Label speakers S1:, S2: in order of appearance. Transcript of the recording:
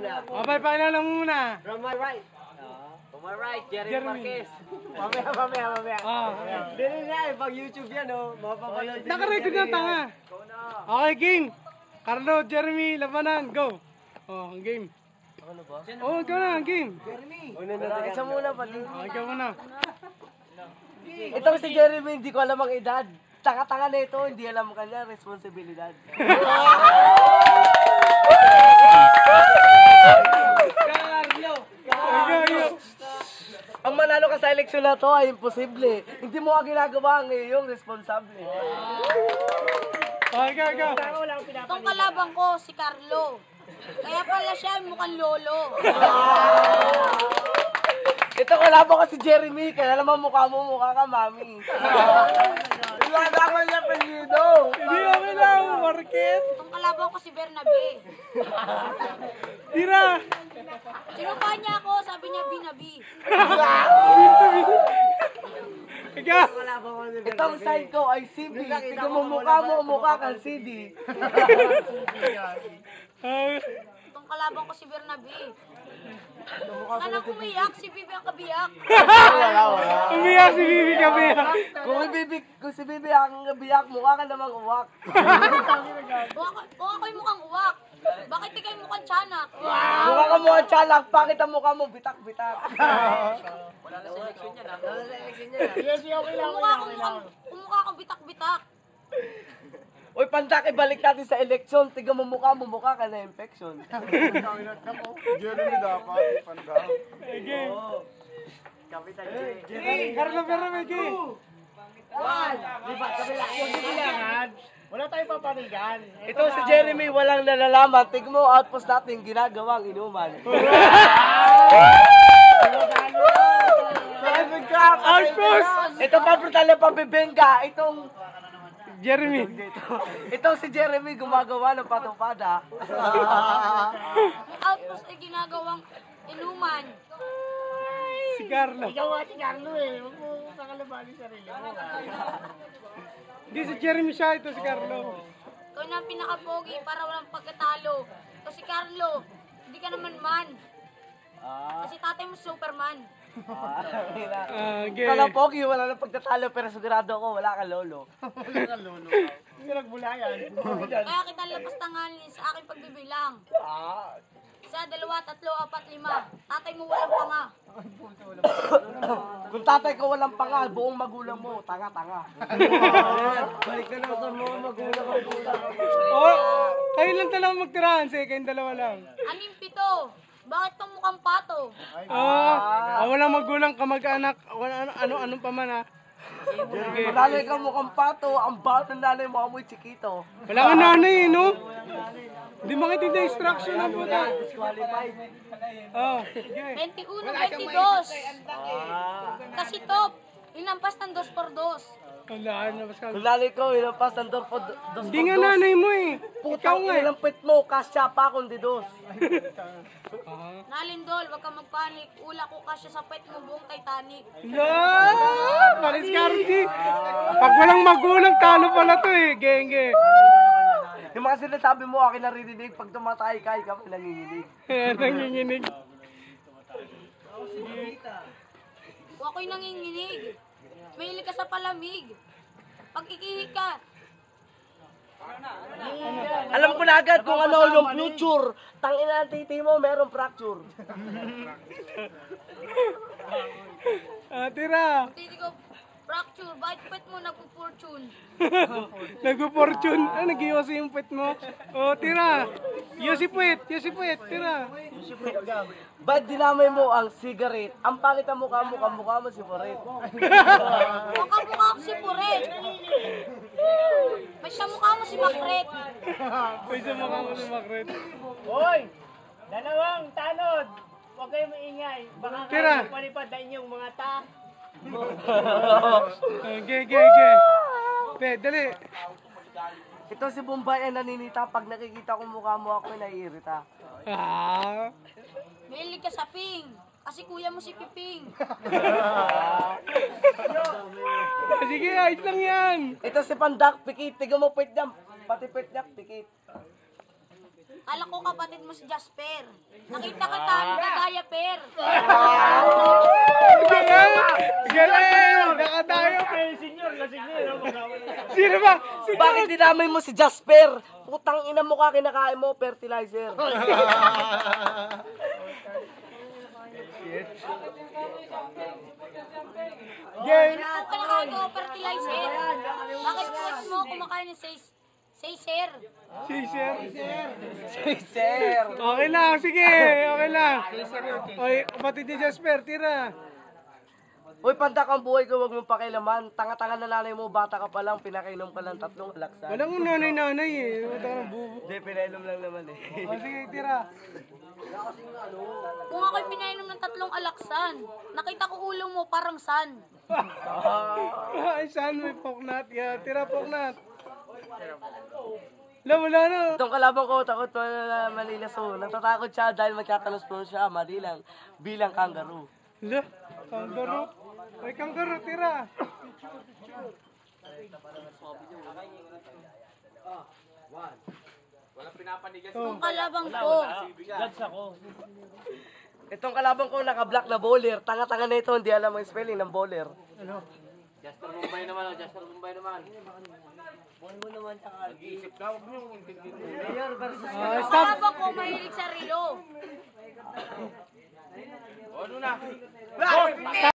S1: muna.
S2: Pakilala mo muna.
S1: From my right. From my right, Jeremy Marquez. Mamaya. Dili na eh, pag YouTube yan mapapanood.
S2: Nakarecord na tanga. Okay, game. Carlo, Jeremy, labanan, go. Game.
S1: Ano ba?
S2: Ikaw na, game.
S1: Jeremy. Isa muna pati.
S2: Ikaw muna.
S1: Itong si Jeremy, hindi ko alam ang edad. Taka-taka na ito, hindi alam kanya responsibilidad. Carlo! Ang manalo ka sa eleksyon na to ay imposible. Hindi mo ka ginagawa ang iyong responsable.
S2: Ikaw.
S3: Itong kalabang ko, si Carlo. Kaya pala siya mukhang lolo.
S1: Ito kalaban ko si Jeremy, kaya naman mukha ka mami. Wala naman niya penido.
S2: Hindi kami lang, market.
S3: Itong kalabang ko si Bernabe.
S2: Tira.
S3: Sinupa niya ako, sabi niya binabi.
S2: Ikaw.
S1: Itong sign ko ay CD. Tignan mo mukha kang CD.
S3: Itong kalabang ko si Bernabe. Kanang umiyak, si Bibi ang kabiyak.
S2: Umiyak si Bibi kabiyak.
S1: Kung si Bibi ang biyak, mukha ka namang uwak.
S3: Kung ako'y mukhang uwak, bakit di kayo mukhang tiyanak?
S1: Mukha ka mukhang tsalak, bakit ang mukha mo bitak-bitak?
S3: Kung mukha akong bitak-bitak.
S1: Uy, pandak, ibalik natin sa eleksyon. Tignan mo mukha ka na infection.
S4: Jeremy dapat, ipandang.
S2: Game.
S1: Kapitan
S2: Carlo, pero may game.
S4: Wala tayong papanigan.
S1: Ito si Jeremy, walang nalalaman. Tignan mo, outpost natin, ginagawang inuman.
S2: Outpost!
S1: Ito pa brutal na pambibenga.
S2: Jeremy.
S1: Itong si Jeremy gumagawa ng patupada.
S3: Outpost ay ginagawang inuman.
S2: Si Carlo.
S4: Ikaw nga si Carlo eh. Huwag mo kakalabanin sarili mo.
S2: Hindi si Jeremy siya, ito si Carlo.
S3: Ikaw na ang pinakapogi para walang pagkatalo. Ito si Carlo, hindi ka naman man. Kasi tatay mo Superman.
S2: Game.
S1: Kala pogi, wala na pagtatalo pero sigurado ako wala ka lolo.
S4: Wala ka lolo. Hindi ka nagbulayan.
S3: Kaya kita lapas tangalin sa aking pagbibilang. 1, 2, 3, 4, 5. Tatay mo walang panga.
S1: Kung tatay ko walang pangal, buong magulang mo, tanga-tanga. Balik na lang sa mga magulang ang puta.
S2: Kayo lang talaga magtirahan, sige, kayong dalawa lang.
S3: 6, 7. Bakit tong mukhang pato?
S2: Walang magulang, kamag-anak, ano pa man ha.
S1: Nanay ka mukhang pato, ang bato ng nanay mo amoy chikito.
S2: Wala nga nanay no? Hindi makitid na instruction ng puta.
S1: Disqualified.
S2: Sige.
S3: 21, 22. Kasi top, inampas ng 2x2.
S2: Wala na, Pascal.
S1: Kung nanay ko, ilampas ng dos por
S2: Hindi nga nanay mo eh.
S1: Putang
S2: Ikaw nga eh.
S1: ilampit mo, kasya pa kundi dos.
S3: Nalindol, wag kang magpanik. Ula ko kasya sa pet mo buong Titanic.
S2: Paris Cardi. Pag walang magulang, talo pala to eh. Genge.
S1: Yung mga sinasabi mo, akin naririnig, pag tumatay ka, ikaw nanginginig.
S2: Nanginginig.
S3: O ako'y nanginginig. Mahilig ka sa palamig. Pag ikihi ka,
S1: Alam ko na agad kung ano yung future. Tangina ng titi mo, merong fracture.
S2: Tira.
S3: hindi ko fracture. Bakit pet mo nagpo-fortune?
S2: Nag-fortune. Nag-yosi yung pet mo. Tira. Yosi puwet, tira.
S1: Ba't dinamay mo ang cigarette? Ang pangit ang mukha mo si Poret.
S3: Mukha ko si Puret. May sa mukha mo si Makret.
S2: Pwede mo ka mo si Macret.
S4: Hoy! Dalawang tanod! Huwag kayo maingay. Baka
S2: Tira.
S4: kayo palipad na inyong mga ta.
S2: Ge. Pe, dali.
S1: Ito si Bombay ay naninita. Pag nakikita ko mukha mo ako, naiirita.
S3: Mahilig ka sa ping. Kasi kuya mo si Piping.
S2: Sige, ayos lang yan.
S1: Ito si Pandak, pikit. Tiga mo pwet niya. Pati pwet niya, pikit.
S3: Kala ko kapatid mo si Jasper. Nakita kita, nagagaya per.
S2: Galing! Nakatayo!
S4: Senior, lasing na yun.
S2: Sino ba?
S1: Bakit dinamay mo si Jasper? Putang ina mo ka, kinakain mo, fertilizer.
S2: Game!
S3: Huwag ka nakagawa fertilizer. Bakit puwet mo kumakain ng say sir?
S2: Si Sir.
S1: Sir.
S2: Okay lang, sige. Okay lang. Oy, kapatid ni Jasper, tira.
S1: Uy, pandak ang buhay ko, wag mong pakilaman. Tanga-tanga na nanay mo, bata ka pa lang, pinakainom ka lang 3 laksan.
S2: Walang nanay-nanay eh. Wala nang bubo.
S1: Hindi, pinainom lang naman eh.
S2: O sige, tira.
S3: Kung ako'y pinainom ng 3 alaksan, nakita ko ulo mo parang san.
S2: Ay, saan may poknat? Yeah, tira poknat. Wala na.
S1: Itong kalabang ko, takot pa Manila Zoo. Natatakot siya dahil magkataluspon siya, madilang, bilang kangaroo.
S2: Hala, kangaroo. Ay, kangaroo, tira.
S3: Kung kalabang ko,
S4: Judge ako.
S1: Itong kalabang ko, naka-black na bowler. Tanga-tanga na ito, hindi alam ang spelling ng bowler.
S5: Jasper Mumbai naman, Jasper Mumbai naman.
S2: Stop.
S3: kalabang ko mahilig sa relo.
S5: O, ano na?